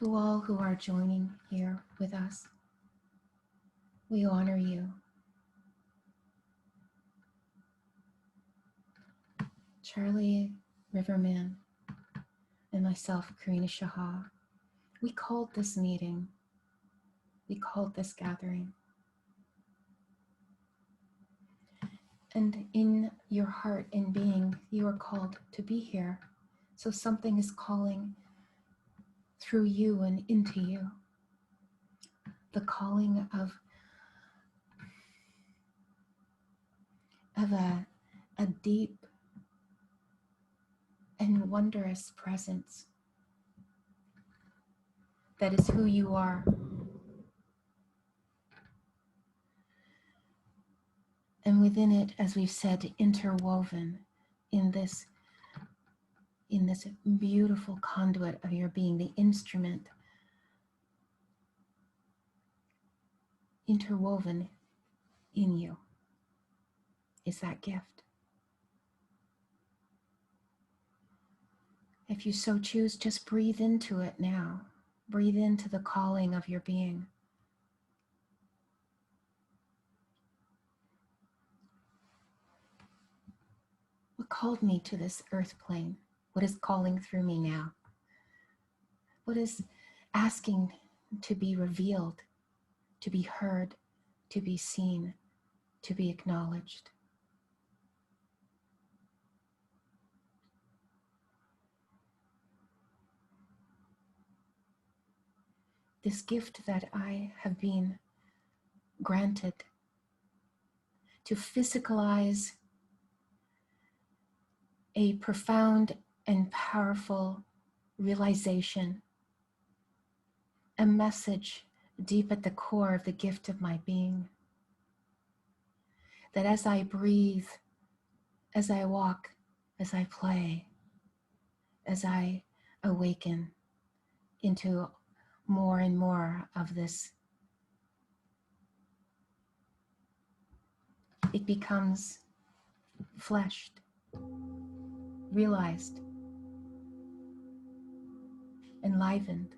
To all who are joining here with us, we honor you. Charlie, Riverman, and myself, Karina Shah, we called this meeting, we called this gathering. And in your heart and being, you are called to be here. So something is calling through you and into you. The calling of a deep and wondrous presence that is who you are. And within it, as we've said, interwoven in this beautiful conduit of your being, the instrument, interwoven in you is that gift. If you so choose, just breathe into it now. Breathe into the calling of your being. What called me to this earth plane? What is calling through me now? What is asking to be revealed, to be heard, to be seen, to be acknowledged? This gift that I have been granted to physicalize a profound and powerful realization, a message deep at the core of the gift of my being, that as I breathe, as I walk, as I play, as I awaken into more and more of this, it becomes fleshed, realized, enlivened.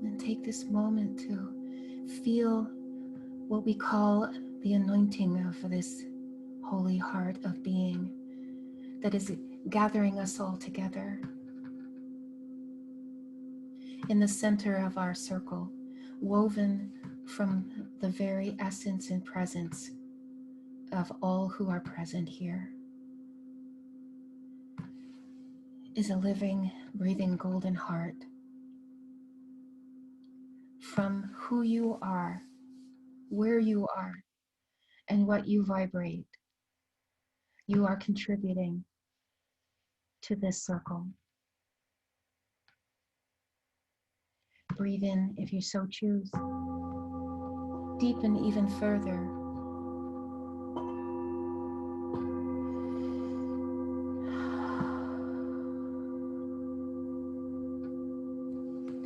And take this moment to feel what we call the anointing of this holy heart of being that is gathering us all together. In the center of our circle, woven from the very essence and presence of all who are present here, is a living, breathing golden heart. From who you are, where you are, and what you vibrate, you are contributing to this circle. Breathe in if you so choose. Deepen even further.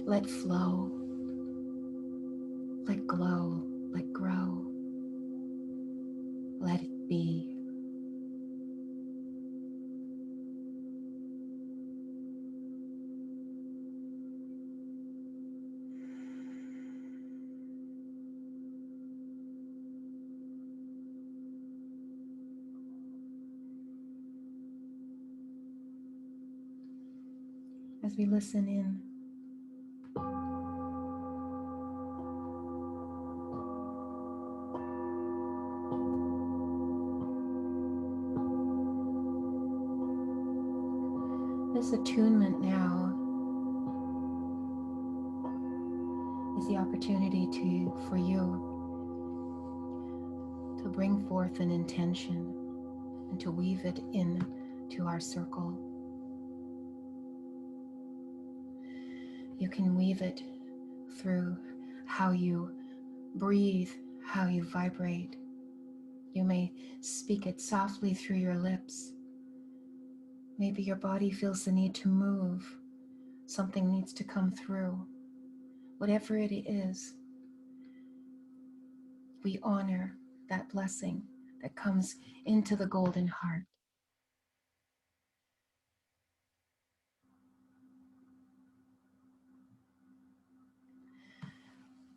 Let flow, let glow, let grow, let it be. As we listen in, this attunement now is the opportunity for you to bring forth an intention and to weave it into our circle. You can weave it through how you breathe, how you vibrate. You may speak it softly through your lips. Maybe your body feels the need to move something needs to come through. Whatever it is, we honor that blessing that comes into the golden heart.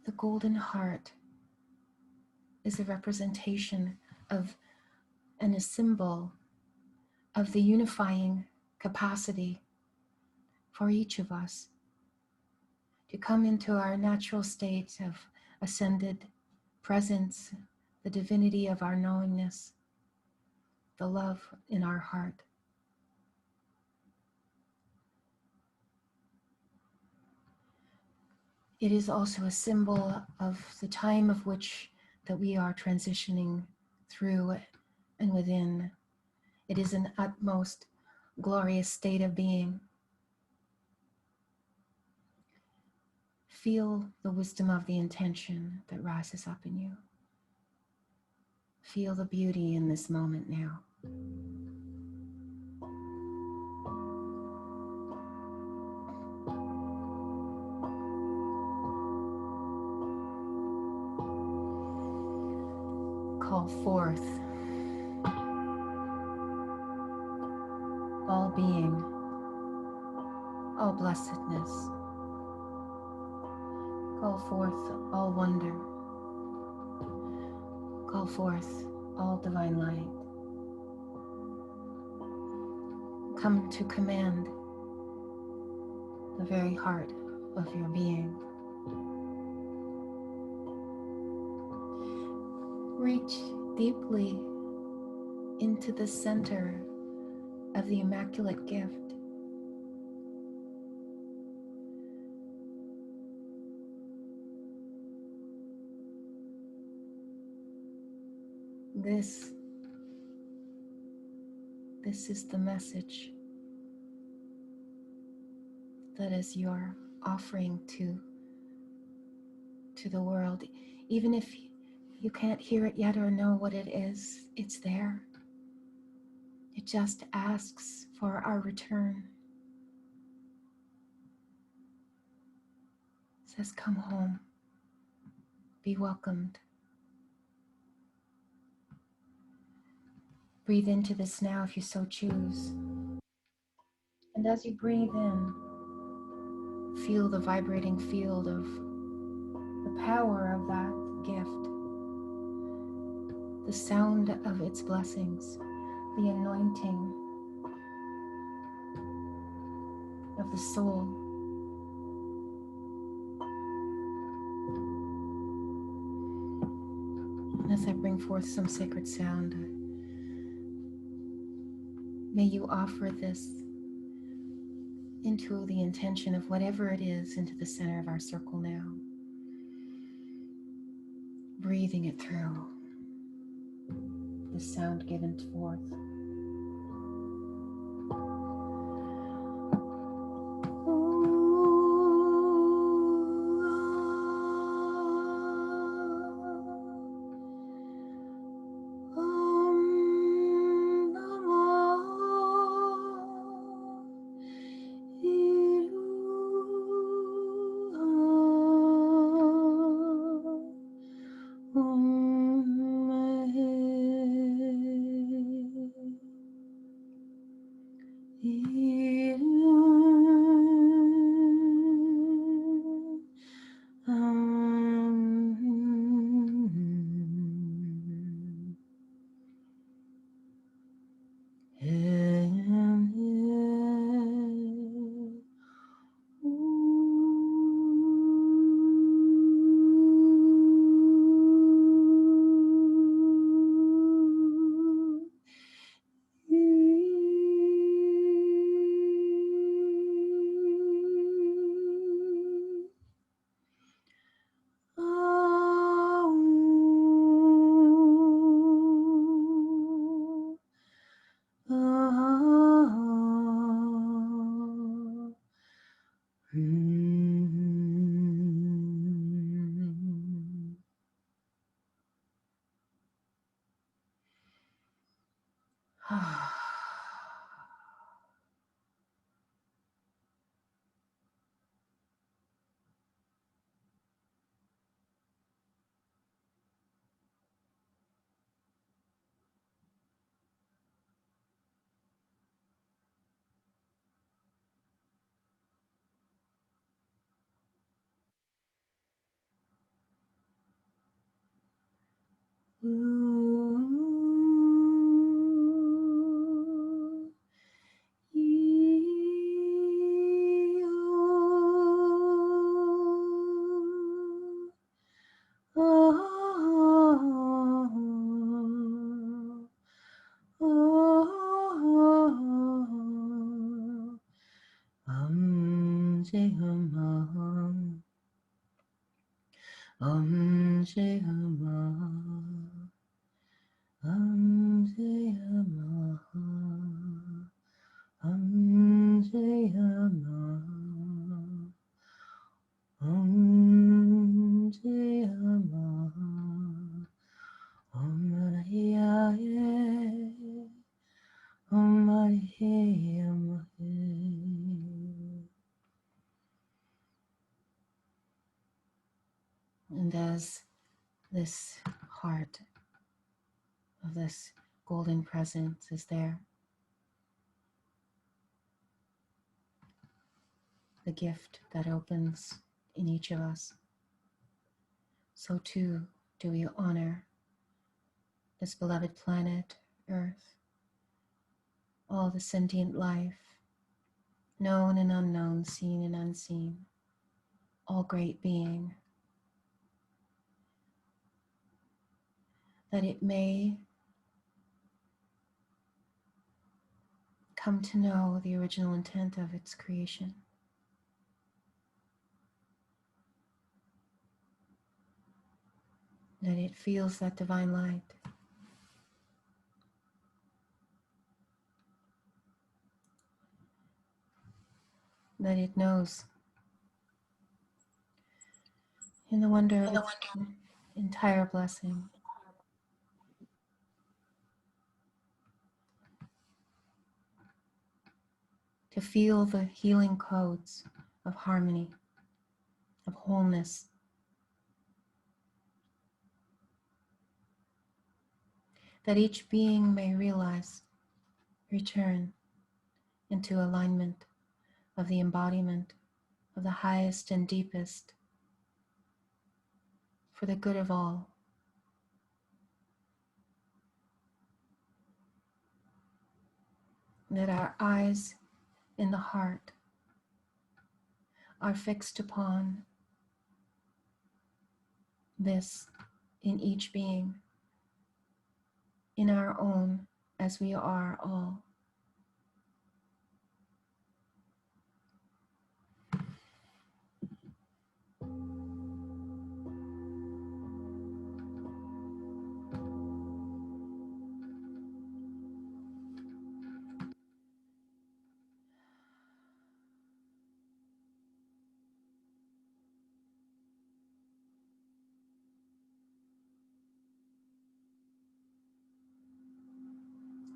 The golden heart is a representation of and a symbol of the unifying capacity for each of us to come into our natural state of ascended presence, the divinity of our knowingness, the love in our heart. It is also a symbol of the time of which that we are transitioning through and within. It is an utmost glorious state of being. Feel the wisdom of the intention that rises up in you. Feel the beauty in this moment now. Call forth all being, all blessedness. Call forth all wonder. Call forth all divine light. Come to command the very heart of your being. Reach deeply into the center of the Immaculate Gift. This is the message that is your offering to the world. Even if you can't hear it yet or know what it is, it's there. It just asks for our return. It says, come home, be welcomed. Breathe into this now if you so choose. And as you breathe in, feel the vibrating field of the power of that gift, the sound of its blessings, the anointing of the soul. And as I bring forth some sacred sound, may you offer this into the intention of whatever it is into the center of our circle now. Breathing it through, the sound given forth. And as this heart of this golden presence is there, the gift that opens in each of us, so too do we honor this beloved planet, Earth, all the sentient life, known and unknown, seen and unseen, all great being, that it may come to know the original intent of its creation. That it feels that divine light. That it knows in the wonder of its entire blessing. To feel the healing codes of harmony, of wholeness. That each being may realize, return into alignment of the embodiment of the highest and deepest for the good of all. That our eyes in the heart are fixed upon this in each being, in our own, as we are all.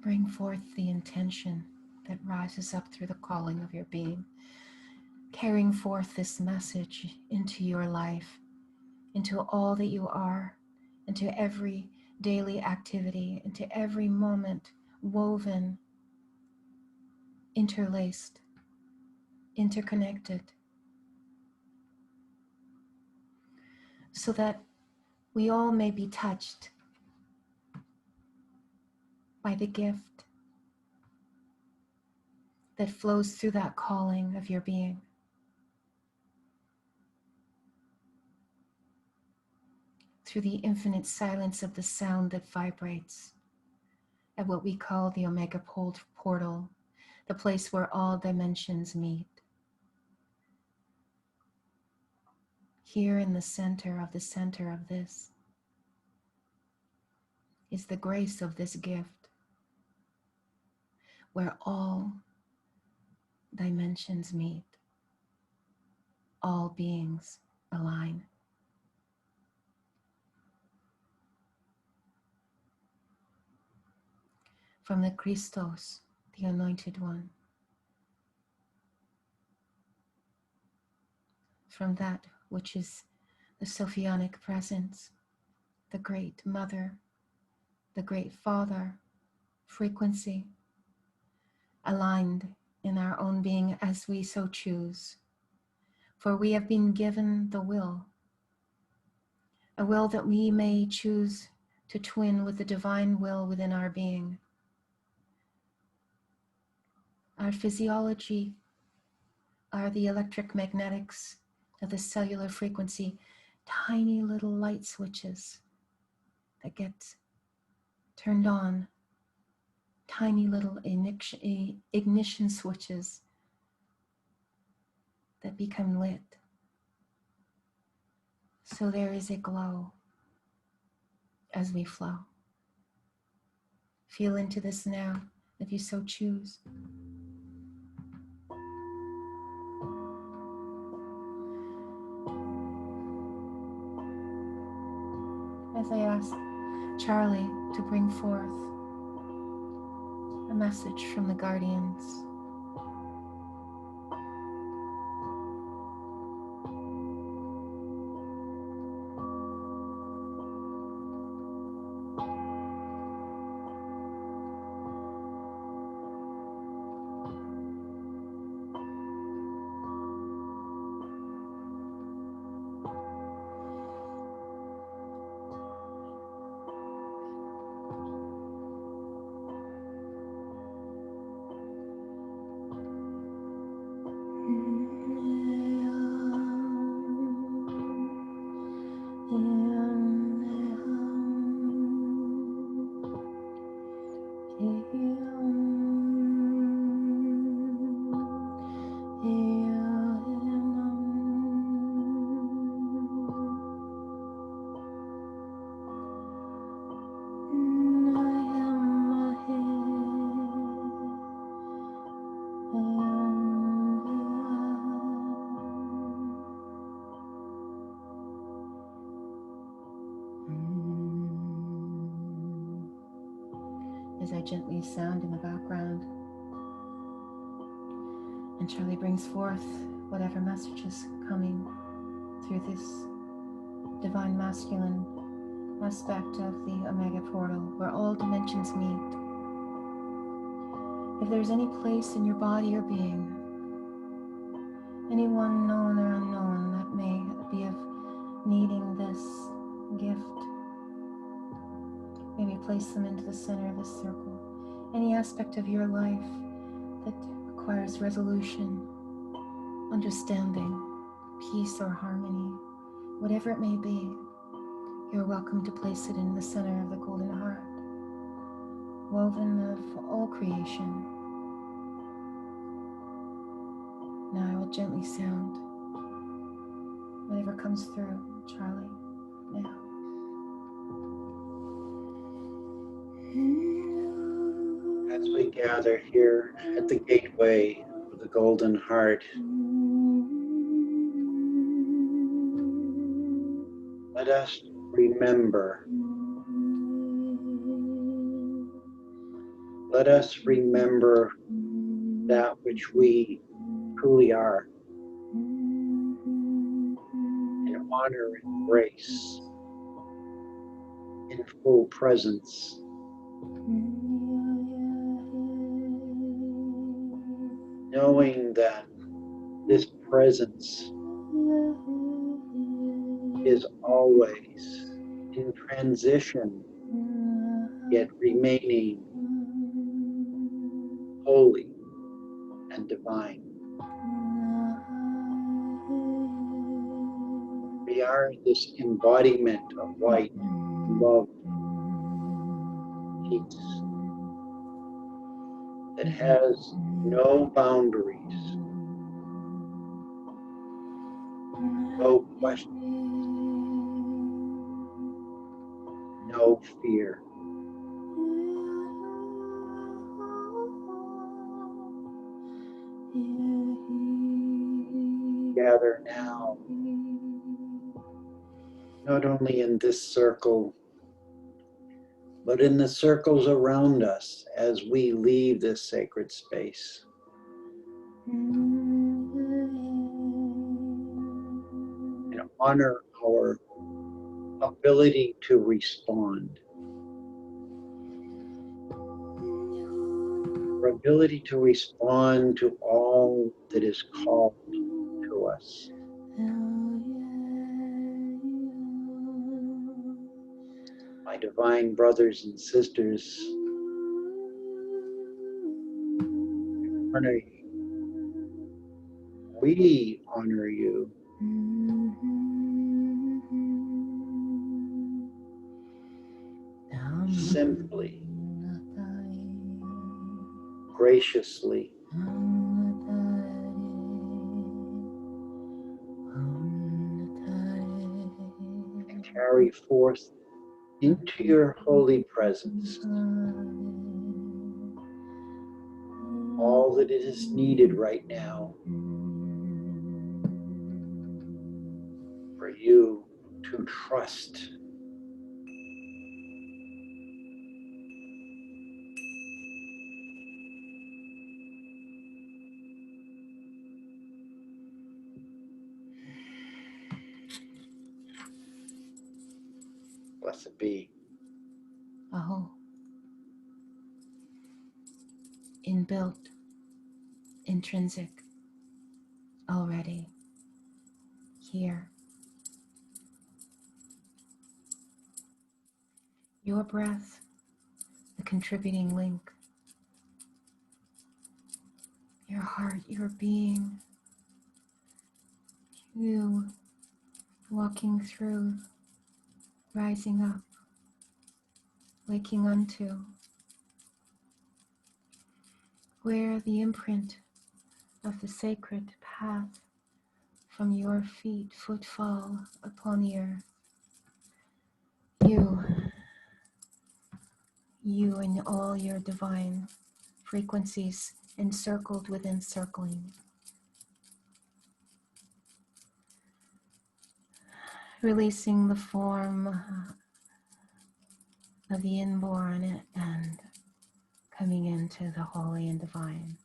Bring forth the intention that rises up through the calling of your being, carrying forth this message into your life, into all that you are, into every daily activity, into every moment, woven, interlaced, interconnected, so that we all may be touched by the gift that flows through that calling of your being. Through the infinite silence of the sound that vibrates at what we call the omegapolled portal, the place where all dimensions meet. Here in the center of this is the grace of this gift, where all dimensions meet, all beings align. From the Christos, the Anointed One, from that which is the Sophionic Presence, the Great Mother, the Great Father, frequency, aligned in our own being as we so choose. For we have been given the will, a will that we may choose to twin with the divine will within our being. Our physiology are the electric magnetics of the cellular frequency, tiny little light switches that get turned on, tiny little ignition switches that become lit. So there is a glow as we flow. Feel into this now, if you so choose. As I ask Charlie to bring forth a message from the guardians. As I gently sound in the background, and Charlie brings forth whatever message is coming through this divine masculine aspect of the Omega portal where all dimensions meet. If there's any place in your body or being, anyone known or unknown that may be of needing this gift, maybe place them into the center of this circle. Any aspect of your life that requires resolution, understanding, peace or harmony, whatever it may be, you're welcome to place it in the center of the golden heart, woven of all creation. Now I will gently sound whatever comes through, Charlie, now. As we gather here at the gateway of the Golden Heart, let us remember. Let us remember that which we truly are, in honor and grace, in full presence. Knowing that this presence is always in transition, yet remaining holy and divine. We are this embodiment of light, love, peace, that has no boundaries, no questions, no fear. Gather now, not only in this circle, but in the circles around us as we leave this sacred space. And honor our ability to respond. Our ability to respond to all that is called to us. By my divine brothers and sisters, honor you. We honor you. Simply, graciously, carry forth into your holy presence all that is needed right now for you to trust. Blessed be. Oh, inbuilt, intrinsic, already, here. Your breath, the contributing link. Your heart, your being. You walking through, rising up, waking unto, where the imprint of the sacred path from your feet footfall upon the earth. You in all your divine frequencies encircled with encircling. Releasing the form of the inborn and coming into the holy and divine.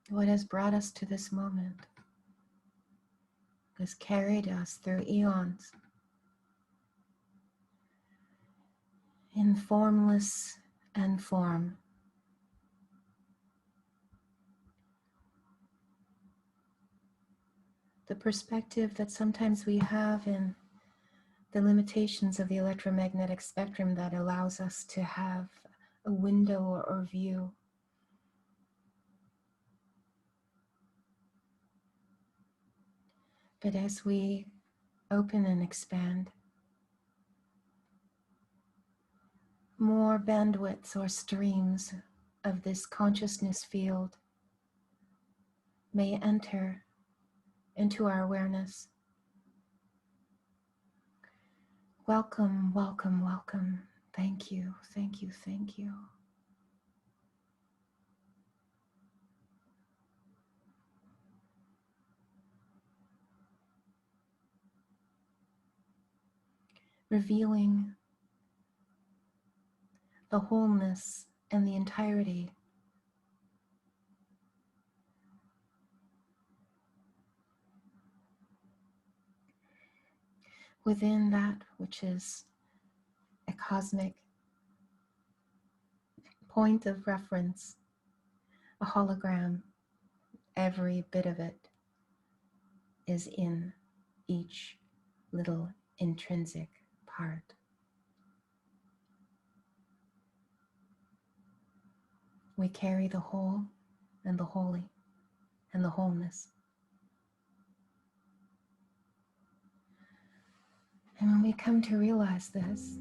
What has brought us to this moment has carried us through eons in formless and form. The perspective that sometimes we have in the limitations of the electromagnetic spectrum that allows us to have a window or view. But as we open and expand, more bandwidths or streams of this consciousness field may enter into our awareness. Welcome, welcome, welcome. Thank you, thank you, thank you. Revealing the wholeness and the entirety within that which is a cosmic point of reference, a hologram. Every bit of it is in each little intrinsic part. We carry the whole and the holy and the wholeness. And when we come to realize this,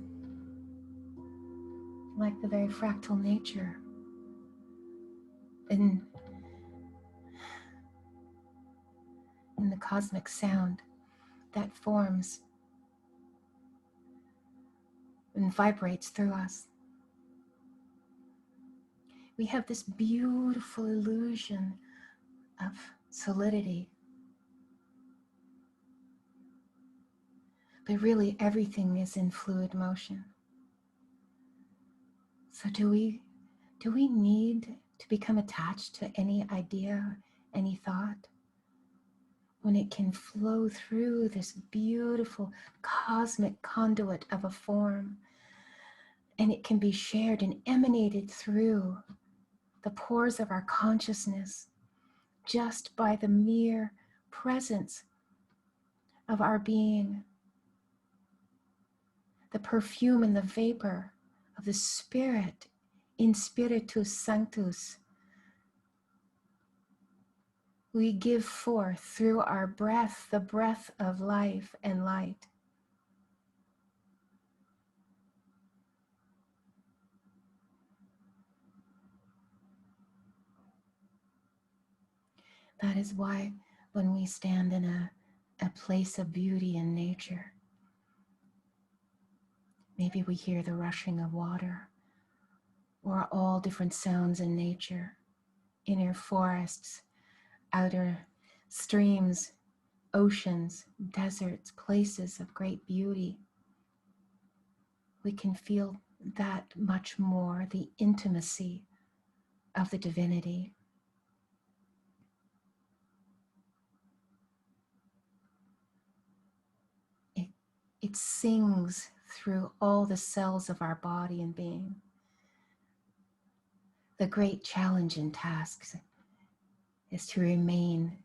like the very fractal nature, in in the cosmic sound that forms and vibrates through us. We have this beautiful illusion of solidity, but really everything is in fluid motion. So do we need to become attached to any idea, any thought, when it can flow through this beautiful cosmic conduit of a form, and it can be shared and emanated through the pores of our consciousness just by the mere presence of our being, the perfume and the vapor of the Spirit in Spiritus Sanctus. We give forth through our breath, the breath of life and light. That is why when we stand in a place of beauty in nature, maybe we hear the rushing of water or all different sounds in nature, inner forests, outer streams, oceans, deserts, places of great beauty. We can feel that much more, the intimacy of the divinity. It sings through all the cells of our body and being. The great challenge and task is to remain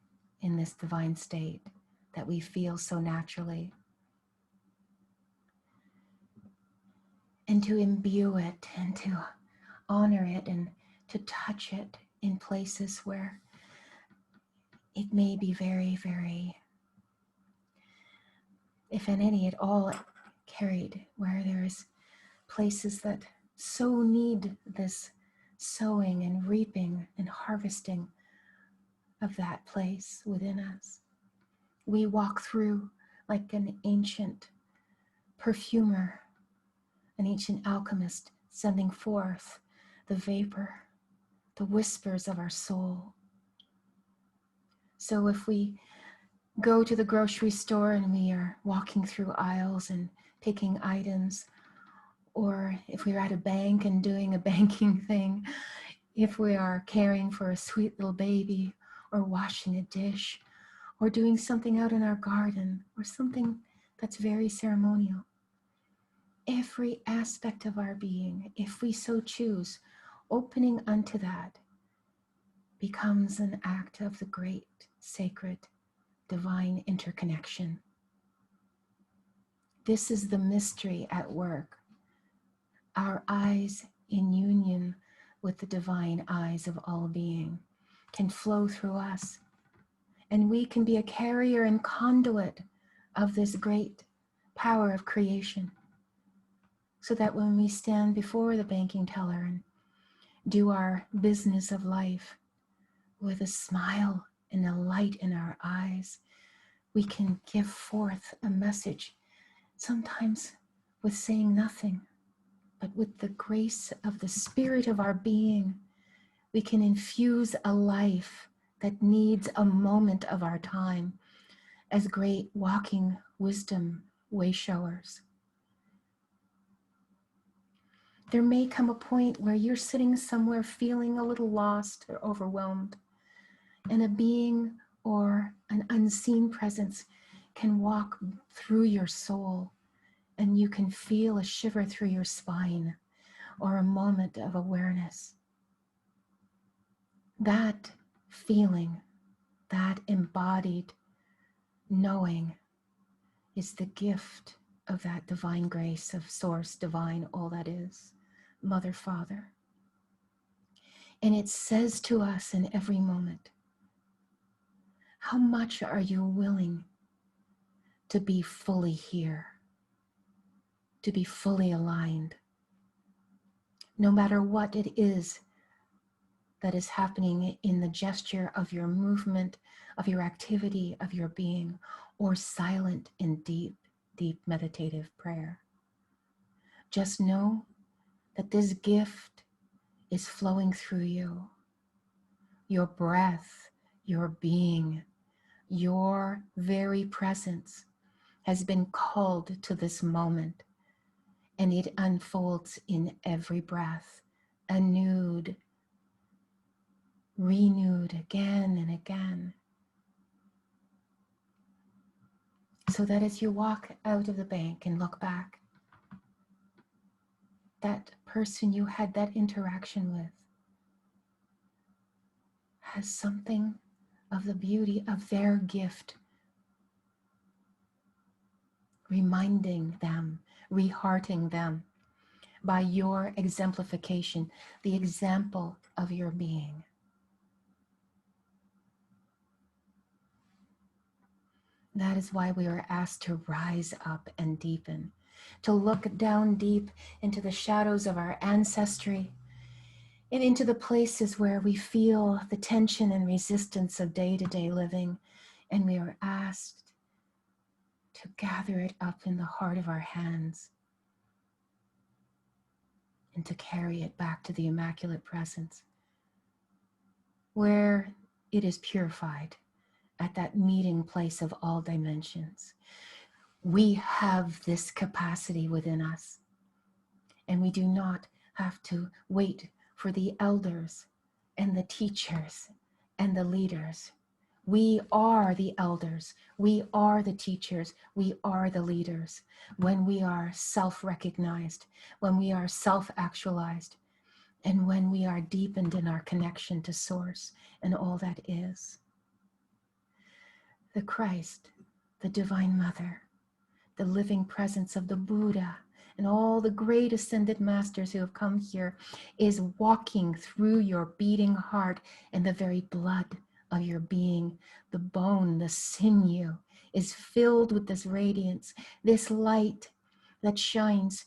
in this divine state that we feel so naturally, and to imbue it and to honor it and to touch it in places where it may be very, very, if in any at all, carried, where there's places that so need this sowing and reaping and harvesting of that place within us. We walk through like an ancient perfumer, an ancient alchemist, sending forth the vapor, the whispers of our soul. So if we go to the grocery store and we are walking through aisles and picking items, or if we're at a bank and doing a banking thing, if we are caring for a sweet little baby, or washing a dish, or doing something out in our garden, or something that's very ceremonial, every aspect of our being, if we so choose, opening unto that, becomes an act of the great, sacred, divine interconnection. This is the mystery at work. Our eyes in union with the divine eyes of all being can flow through us, and we can be a carrier and conduit of this great power of creation, so that when we stand before the banking teller and do our business of life with a smile and a light in our eyes, we can give forth a message, sometimes with saying nothing, but with the grace of the spirit of our being, we can infuse a life that needs a moment of our time as great walking wisdom way showers. There may come a point where you're sitting somewhere feeling a little lost or overwhelmed, and a being or an unseen presence can walk through your soul, and you can feel a shiver through your spine or a moment of awareness. That feeling, that embodied knowing, is the gift of that divine grace of Source, Divine, all that is, Mother, Father. And it says to us in every moment, how much are you willing to be fully here, to be fully aligned, no matter what it is that is happening in the gesture of your movement, of your activity, of your being, or silent in deep, deep meditative prayer. Just know that this gift is flowing through you. Your breath, your being, your very presence has been called to this moment, and it unfolds in every breath, renewed again and again. So that as you walk out of the bank and look back, that person you had that interaction with has something of the beauty of their gift, reminding them, rehearting them by your exemplification, the example of your being. That is why we are asked to rise up and deepen, to look down deep into the shadows of our ancestry and into the places where we feel the tension and resistance of day-to-day living, and we are asked to gather it up in the heart of our hands and to carry it back to the Immaculate Presence, where it is purified at that meeting place of all dimensions. We have this capacity within us, and we do not have to wait for the elders and the teachers and the leaders. We are the elders, we are the teachers, we are the leaders. When we are self-recognized, when we are self-actualized, and when we are deepened in our connection to Source and all that is. The Christ, the Divine Mother, the living presence of the Buddha, and all the great ascended masters who have come here is walking through your beating heart, and the very blood of your being, the bone, the sinew, is filled with this radiance, this light that shines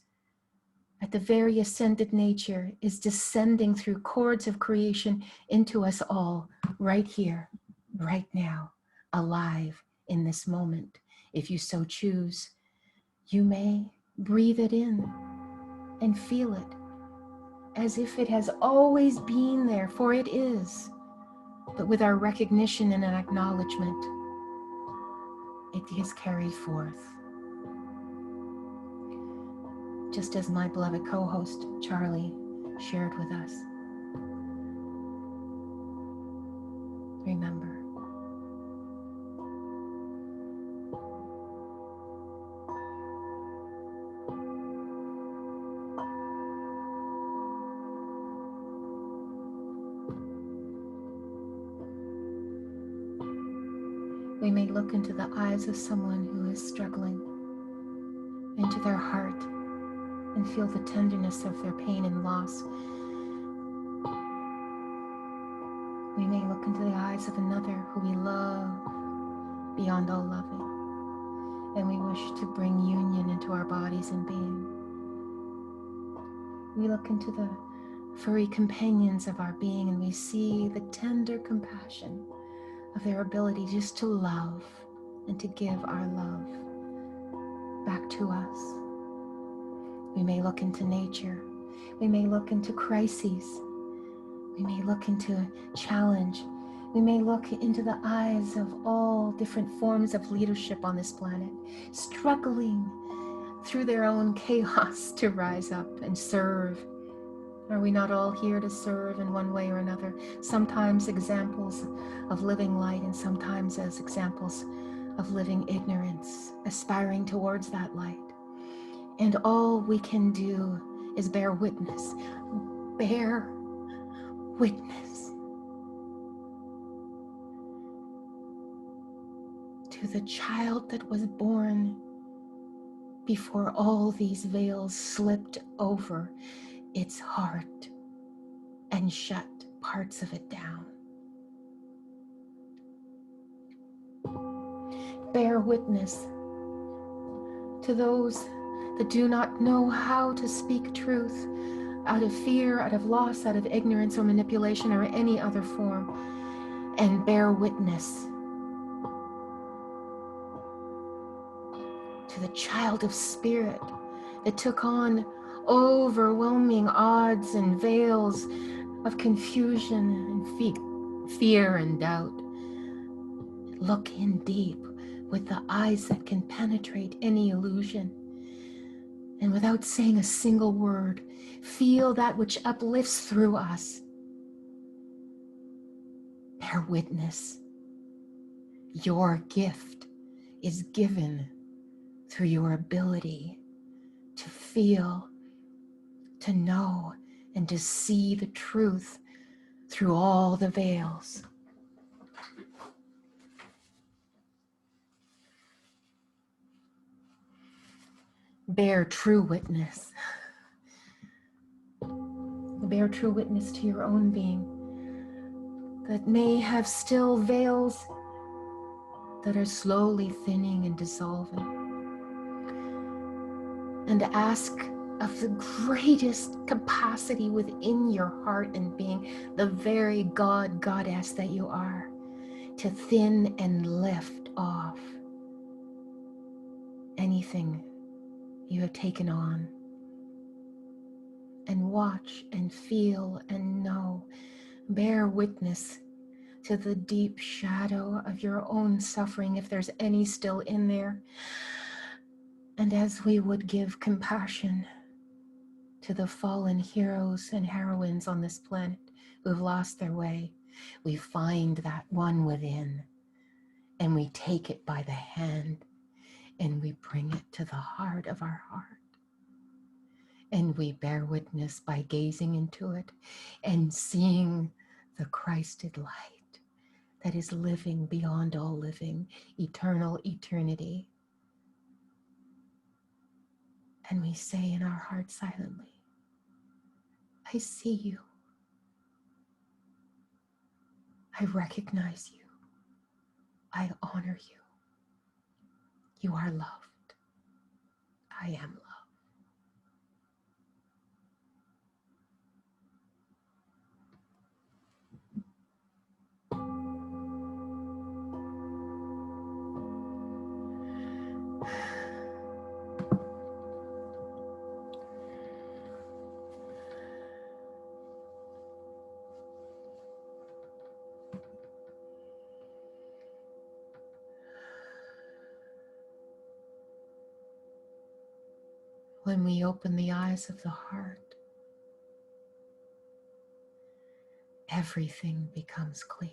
at the very ascended nature is descending through chords of creation into us all, right here, right now, alive in this moment. If you so choose, you may breathe it in and feel it as if it has always been there, for it is. But with our recognition and an acknowledgement, it is carried forth. Just as my beloved co-host, Charlie, shared with us. Remember, we may look into the eyes of someone who is struggling, into their heart, and feel the tenderness of their pain and loss. We may look into the eyes of another who we love beyond all loving, and we wish to bring union into our bodies and being. We look into the furry companions of our being, and we see the tender compassion of their ability just to love and to give our love back to us. We may look into nature. We may look into crises. We may look into challenge. We may look into the eyes of all different forms of leadership on this planet, struggling through their own chaos to rise up and serve. Are we not all here to serve in one way or another? Sometimes examples of living light, and sometimes as examples of living ignorance, aspiring towards that light. And all we can do is bear witness to the child that was born before all these veils slipped over its heart and shut parts of it down. Bear witness to those that do not know how to speak truth, out of fear, out of loss, out of ignorance or manipulation or any other form, and bear witness to the child of spirit that took on overwhelming odds and veils of confusion and fear and doubt. Look in deep with the eyes that can penetrate any illusion. And without saying a single word, feel that which uplifts through us. Bear witness. Your gift is given through your ability to feel, to know, and to see the truth through all the veils. Bear true witness. Bear true witness to your own being that may have still veils that are slowly thinning and dissolving. And ask of the greatest capacity within your heart and being, the very God, Goddess that you are, to thin and lift off anything you have taken on. And watch and feel and know, bear witness to the deep shadow of your own suffering, if there's any still in there. And as we would give compassion to the fallen heroes and heroines on this planet who have lost their way, we find that one within and we take it by the hand and we bring it to the heart of our heart. And we bear witness by gazing into it and seeing the Christed light that is living beyond all living, eternal eternity. And we say in our heart silently, I see you. I recognize you. I honor you. You are loved. I am loved. When we open the eyes of the heart, everything becomes clear.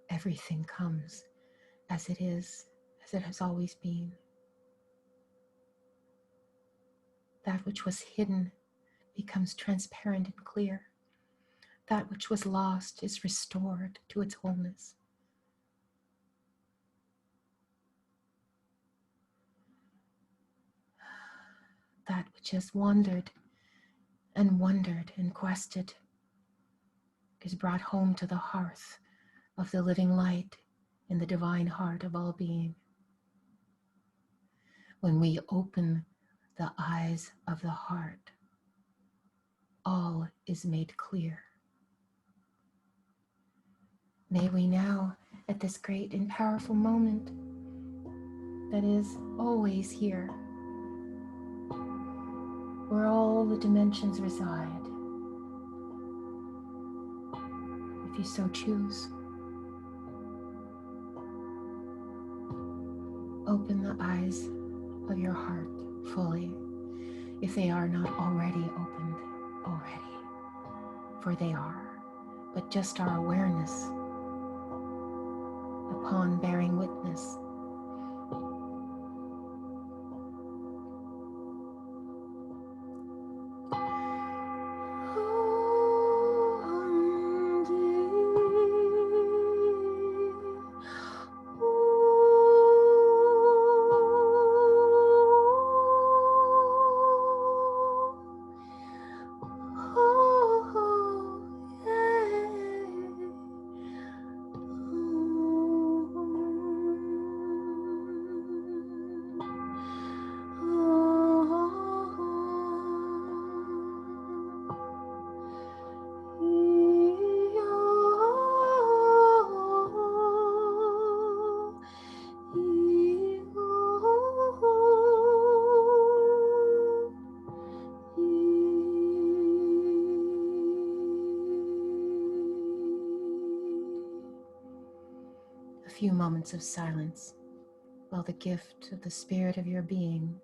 Everything comes as it is, as it has always been. That which was hidden becomes transparent and clear. That which was lost is restored to its wholeness. That which has wandered and wondered and quested is brought home to the hearth of the living light in the divine heart of all being. When we open the eyes of the heart, all is made clear. May we now, at this great and powerful moment that is always here, where all the dimensions reside, if you so choose, open the eyes of your heart fully, if they are not already opened already, for they are, but just our awareness upon bearing witness. few moments of silence while the gift of the spirit of your being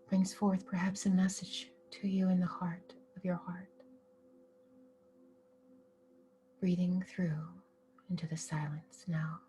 brings forth perhaps a message to you in the heart of your heart. Breathing through into the silence now.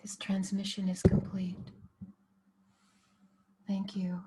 This transmission is complete. Thank you